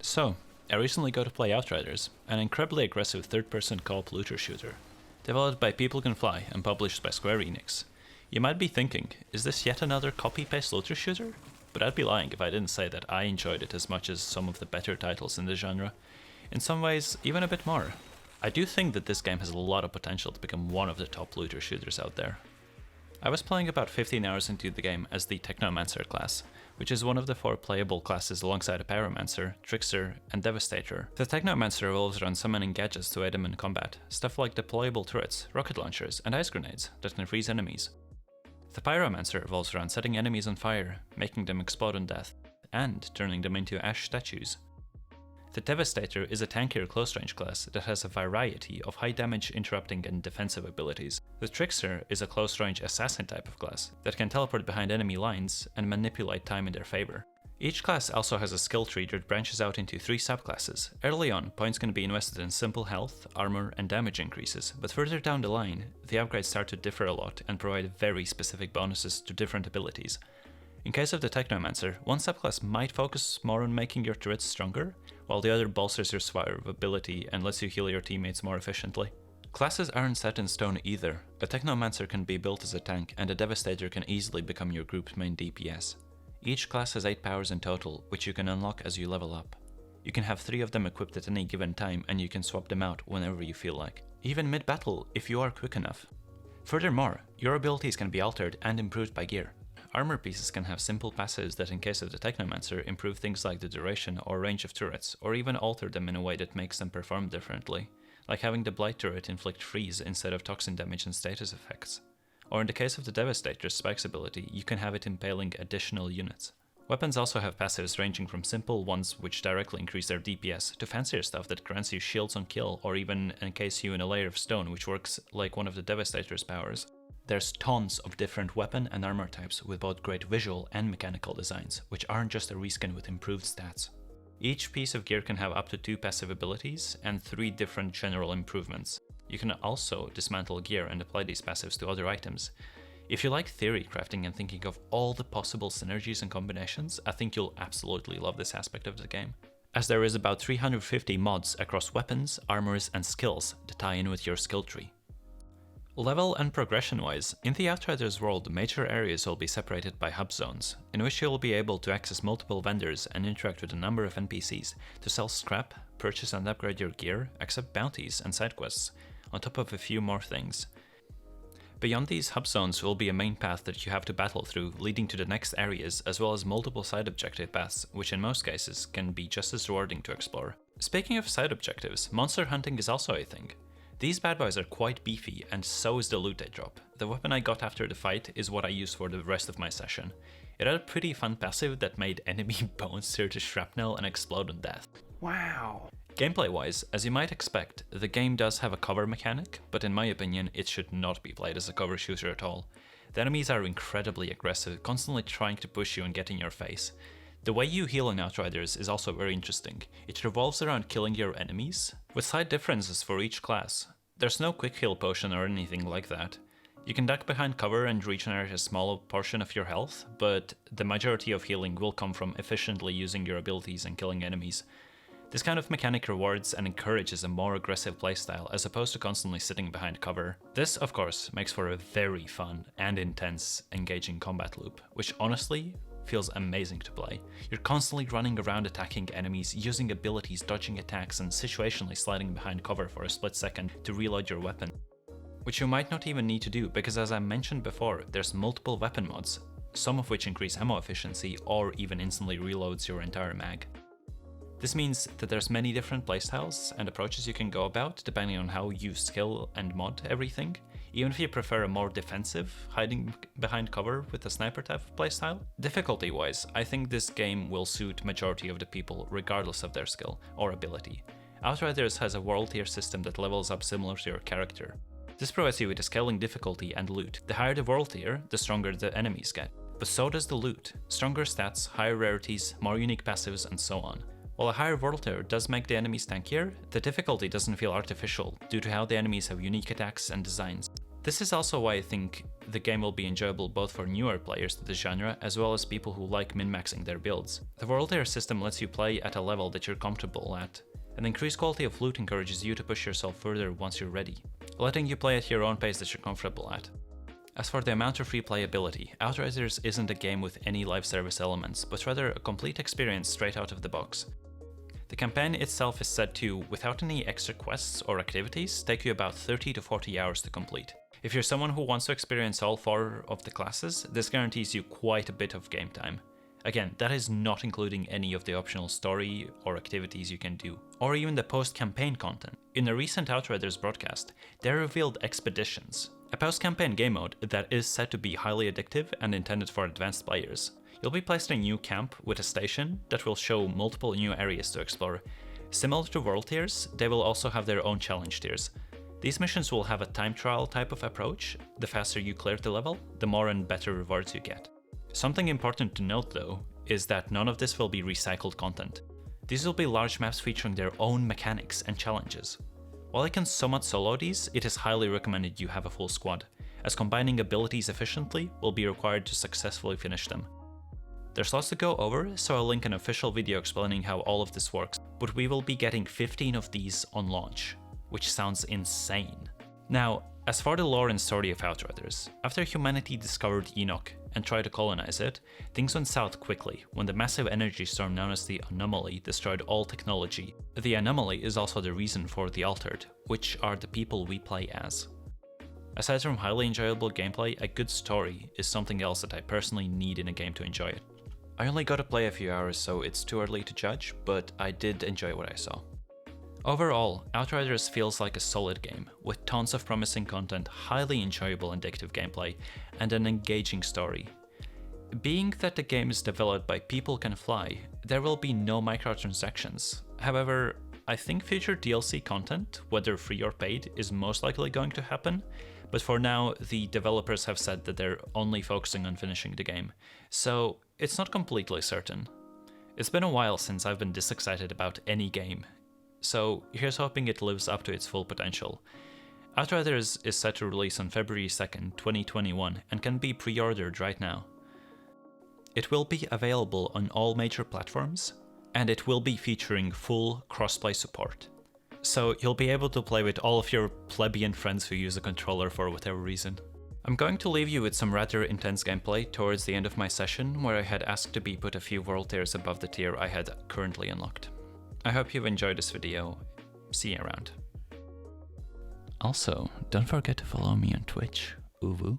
So, I recently got to play Outriders, an incredibly aggressive third-person co-op looter shooter, developed by People Can Fly and published by Square Enix. You might be thinking, is this yet another copy-paste looter shooter? But I'd be lying if I didn't say that I enjoyed it as much as some of the better titles in the genre. In some ways, even a bit more. I do think that this game has a lot of potential to become one of the top looter shooters out there. I was playing about 15 hours into the game as the Technomancer class, which is one of the 4 playable classes alongside a Pyromancer, Trickster, and Devastator. The Technomancer revolves around summoning gadgets to aid him in combat, stuff like deployable turrets, rocket launchers, and ice grenades that can freeze enemies. The Pyromancer revolves around setting enemies on fire, making them explode on death, and turning them into ash statues. The Devastator is a tankier close-range class that has a variety of high-damage, interrupting, and defensive abilities. The Trickster is a close-range assassin type of class that can teleport behind enemy lines and manipulate time in their favor. Each class also has a skill tree that branches out into 3 subclasses. Early on, points can be invested in simple health, armor, and damage increases, but further down the line, the upgrades start to differ a lot and provide very specific bonuses to different abilities. In case of the Technomancer, one subclass might focus more on making your turrets stronger, while the other bolsters your survivability and lets you heal your teammates more efficiently. Classes aren't set in stone either. A Technomancer can be built as a tank, and a Devastator can easily become your group's main DPS. Each class has 8 powers in total, which you can unlock as you level up. You can have 3 of them equipped at any given time, and you can swap them out whenever you feel like, even mid-battle if you are quick enough. Furthermore, your abilities can be altered and improved by gear. Armor pieces can have simple passives that, in case of the Technomancer, improve things like the duration or range of turrets, or even alter them in a way that makes them perform differently, like having the Blight turret inflict freeze instead of toxin damage and status effects. Or in the case of the Devastator's Spikes ability, you can have it impaling additional units. Weapons also have passives ranging from simple ones which directly increase their DPS, to fancier stuff that grants you shields on kill, or even encase you in a layer of stone which works like one of the Devastator's powers. There's tons of different weapon and armor types with both great visual and mechanical designs, which aren't just a reskin with improved stats. Each piece of gear can have up to 2 passive abilities and 3 different general improvements. You can also dismantle gear and apply these passives to other items. If you like theory crafting and thinking of all the possible synergies and combinations, I think you'll absolutely love this aspect of the game, as there is about 350 mods across weapons, armors, and skills to tie in with your skill tree. Level and progression wise, in the Outriders world, major areas will be separated by hub zones, in which you will be able to access multiple vendors and interact with a number of NPCs to sell scrap, purchase and upgrade your gear, accept bounties and side quests, on top of a few more things. Beyond these hub zones will be a main path that you have to battle through, leading to the next areas, as well as multiple side objective paths, which in most cases can be just as rewarding to explore. Speaking of side objectives, monster hunting is also a thing. These bad boys are quite beefy, and so is the loot they drop. The weapon I got after the fight is what I used for the rest of my session. It had a pretty fun passive that made enemy bones turn to shrapnel and explode on death. Wow. Gameplay wise, as you might expect, the game does have a cover mechanic, but in my opinion it should not be played as a cover shooter at all. The enemies are incredibly aggressive, constantly trying to push you and get in your face. The way you heal in Outriders is also very interesting. It revolves around killing your enemies, with slight differences for each class. There's no quick heal potion or anything like that. You can duck behind cover and regenerate a small portion of your health, but the majority of healing will come from efficiently using your abilities and killing enemies. This kind of mechanic rewards and encourages a more aggressive playstyle as opposed to constantly sitting behind cover. This, of course, makes for a very fun and intense, engaging combat loop, which honestly feels amazing to play. You're constantly running around attacking enemies, using abilities, dodging attacks, and situationally sliding behind cover for a split second to reload your weapon. Which you might not even need to do, because as I mentioned before, there's multiple weapon mods, some of which increase ammo efficiency or even instantly reloads your entire mag. This means that there's many different playstyles and approaches you can go about depending on how you skill and mod everything, even if you prefer a more defensive, hiding behind cover with a sniper type of playstyle. Difficulty wise, I think this game will suit majority of the people regardless of their skill or ability. Outriders has a world tier system that levels up similar to your character. This provides you with a scaling difficulty and loot. The higher the world tier, the stronger the enemies get. But so does the loot. Stronger stats, higher rarities, more unique passives, and so on. While a higher world tier does make the enemies tankier, the difficulty doesn't feel artificial due to how the enemies have unique attacks and designs. This is also why I think the game will be enjoyable both for newer players to the genre as well as people who like min-maxing their builds. The world tier system lets you play at a level that you're comfortable at, and the increased quality of loot encourages you to push yourself further once you're ready, letting you play at your own pace that you're comfortable at. As for the amount of free playability, Outriders isn't a game with any live service elements, but rather a complete experience straight out of the box. The campaign itself is said to, without any extra quests or activities, take you about 30 to 40 hours to complete. If you're someone who wants to experience all 4 of the classes, this guarantees you quite a bit of game time. Again, that is not including any of the optional story or activities you can do, or even the post-campaign content. In a recent Outriders broadcast, they revealed Expeditions, a post-campaign game mode that is said to be highly addictive and intended for advanced players. You'll be placed in a new camp with a station that will show multiple new areas to explore. Similar to world tiers, they will also have their own challenge tiers. These missions will have a time trial type of approach. The faster you clear the level, the more and better rewards you get. Something important to note though, is that none of this will be recycled content. These will be large maps featuring their own mechanics and challenges. While I can somewhat solo these, it is highly recommended you have a full squad, as combining abilities efficiently will be required to successfully finish them. There's lots to go over, so I'll link an official video explaining how all of this works, but we will be getting 15 of these on launch, which sounds insane. Now, as for the lore and story of Outriders, after humanity discovered Enoch and tried to colonize it, things went south quickly when the massive energy storm known as the Anomaly destroyed all technology. The Anomaly is also the reason for the Altered, which are the people we play as. Aside from highly enjoyable gameplay, a good story is something else that I personally need in a game to enjoy it. I only got to play a few hours, so it's too early to judge, but I did enjoy what I saw. Overall, Outriders feels like a solid game, with tons of promising content, highly enjoyable and addictive gameplay, and an engaging story. Being that the game is developed by People Can Fly, there will be no microtransactions. However, I think future DLC content, whether free or paid, is most likely going to happen, but for now, the developers have said that they're only focusing on finishing the game, so it's not completely certain. It's been a while since I've been this excited about any game, so here's hoping it lives up to its full potential. Outriders is set to release on February 2nd, 2021 and can be pre-ordered right now. It will be available on all major platforms, and it will be featuring full crossplay support. So you'll be able to play with all of your plebeian friends who use a controller for whatever reason. I'm going to leave you with some rather intense gameplay towards the end of my session, where I had asked to be put a few world tiers above the tier I had currently unlocked. I hope you've enjoyed this video. See you around. Also, don't forget to follow me on Twitch. Uwu.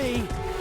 me!